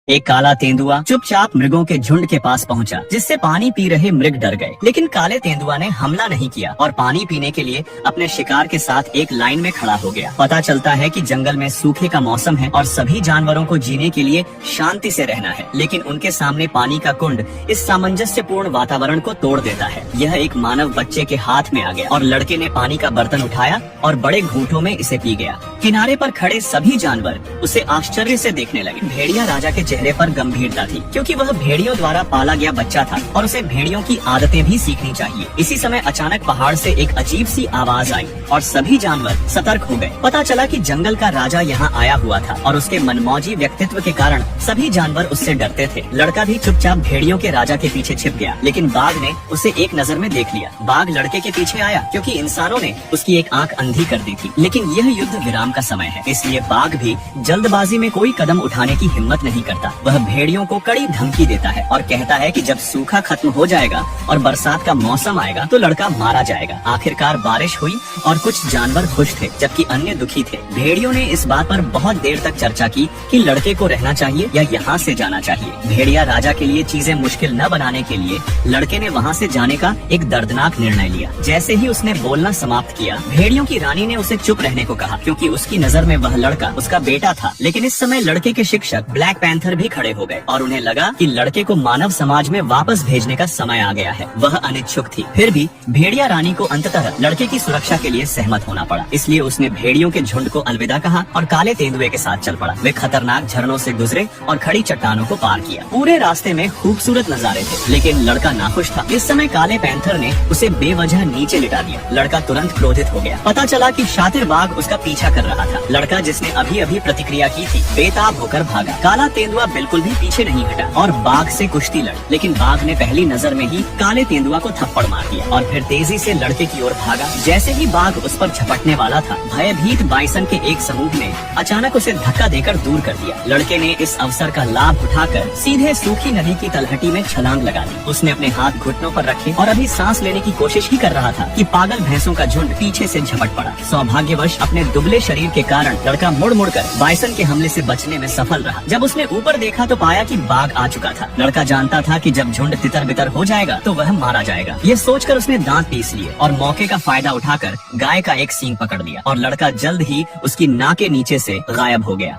एक काला तेंदुआ चुपचाप मृगों के झुंड के पास पहुंचा, जिससे पानी पी रहे मृग डर गए। लेकिन काले तेंदुआ ने हमला नहीं किया और पानी पीने के लिए अपने शिकार के साथ एक लाइन में खड़ा हो गया। पता चलता है कि जंगल में सूखे का मौसम है और सभी जानवरों को जीने के लिए शांति से रहना है, लेकिन उनके सामने पानी का कुंड इस सामंजस्यपूर्ण वातावरण को तोड़ देता है। यह एक मानव बच्चे के हाथ में आ गया और लड़के ने पानी का बर्तन उठाया और बड़े घूंटों में इसे पी गया। किनारे पर खड़े सभी जानवर उसे आश्चर्य से देखने लगे। भेड़िया राजा के चेहरे पर गंभीरता थी, क्योंकि वह भेड़ियों द्वारा पाला गया बच्चा था और उसे भेड़ियों की आदतें भी सीखनी चाहिए। इसी समय अचानक पहाड़ से एक अजीब सी आवाज आई और सभी जानवर सतर्क हो गए। पता चला कि जंगल का राजा यहाँ आया हुआ था और उसके मनमौजी व्यक्तित्व के कारण सभी जानवर उससे डरते थे। लड़का भी चुपचाप भेड़ियों के राजा के पीछे छिप गया, लेकिन बाघ ने उसे एक नजर में देख लिया। बाघ लड़के के पीछे आया क्योंकि इंसानों ने उसकी एक आंख अंधी कर दी थी, लेकिन यह युद्ध विराम का समय है, इसलिए बाघ भी जल्दबाजी में कोई कदम उठाने की हिम्मत नहीं करता। वह भेड़ियों को कड़ी धमकी देता है और कहता है कि जब सूखा खत्म हो जाएगा और बरसात का मौसम आएगा तो लड़का मारा जाएगा। आखिरकार बारिश हुई और कुछ जानवर खुश थे जबकि अन्य दुखी थे। भेड़ियों ने इस बात पर बहुत देर तक चर्चा की कि लड़के को रहना चाहिए या यहाँ से जाना चाहिए। भेड़िया राजा के लिए चीजें मुश्किल न बनाने के लिए लड़के ने वहाँ से जाने का एक दर्दनाक निर्णय लिया। जैसे ही उसने बोलना समाप्त किया, भेड़ियों की रानी ने उसे चुप रहने को कहा, क्योंकि उसकी नजर में वह लड़का उसका बेटा था। लेकिन इस समय लड़के के शिक्षक ब्लैक पैंथर भी खड़े हो गए और उन्हें लगा कि लड़के को मानव समाज में वापस भेजने का समय आ गया है। वह अनिच्छुक थी, फिर भी भेड़िया रानी को अंततः लड़के की सुरक्षा के लिए सहमत होना पड़ा। इसलिए उसने भेड़ियों के झुंड को अलविदा कहा और काले तेंदुए के साथ चल पड़ा। वे खतरनाक झरनों से गुजरे और खड़ी चट्टानों को पार किया। पूरे रास्ते में खूबसूरत नजारे थे, लेकिन लड़का नाखुश था। इस समय काले पैंथर ने उसे बेवजह नीचे लिटा दिया। लड़का तुरंत क्रोधित हो गया। पता चला कि शातिर बाघ उसका पीछा कर रहा था। लड़का, जिसने अभी अभी प्रतिक्रिया की थी, बेताब होकर भागा। काला तेंदुआ बिल्कुल भी पीछे नहीं हटा और बाघ से कुश्ती लड़ी, लेकिन बाघ ने पहली नजर में ही काले तेंदुआ को थप्पड़ मार दिया और फिर तेजी से लड़के की ओर भागा। जैसे ही बाघ उस पर झपटने वाला था, भयभीत बाइसन के एक समूह ने अचानक उसे धक्का देकर दूर कर दिया। लड़के ने इस अवसर का लाभ उठाकर सीधे सूखी नदी की तलहटी में छलांग लगा दी। उसने अपने हाथ घुटनों पर रखे और अभी सांस लेने की कोशिश ही कर रहा था कि पागल भैंसों का झुंड पीछे से झपट पड़ा। सौभाग्यवश अपने दुबले शरीर के कारण लड़का मुड़ मुड़कर बाइसन के हमले से बचने में सफल रहा। जब उसने ऊपर देखा तो पाया कि बाघ आ चुका था। लड़का जानता था कि जब झुंड तितर बितर हो जाएगा तो वह मारा जाएगा। ये सोचकर उसने दांत पीस लिए और मौके का फायदा उठाकर गाय का एक सींग पकड़ लिया और लड़का जल्द ही उसकी नाक के नीचे से गायब हो गया।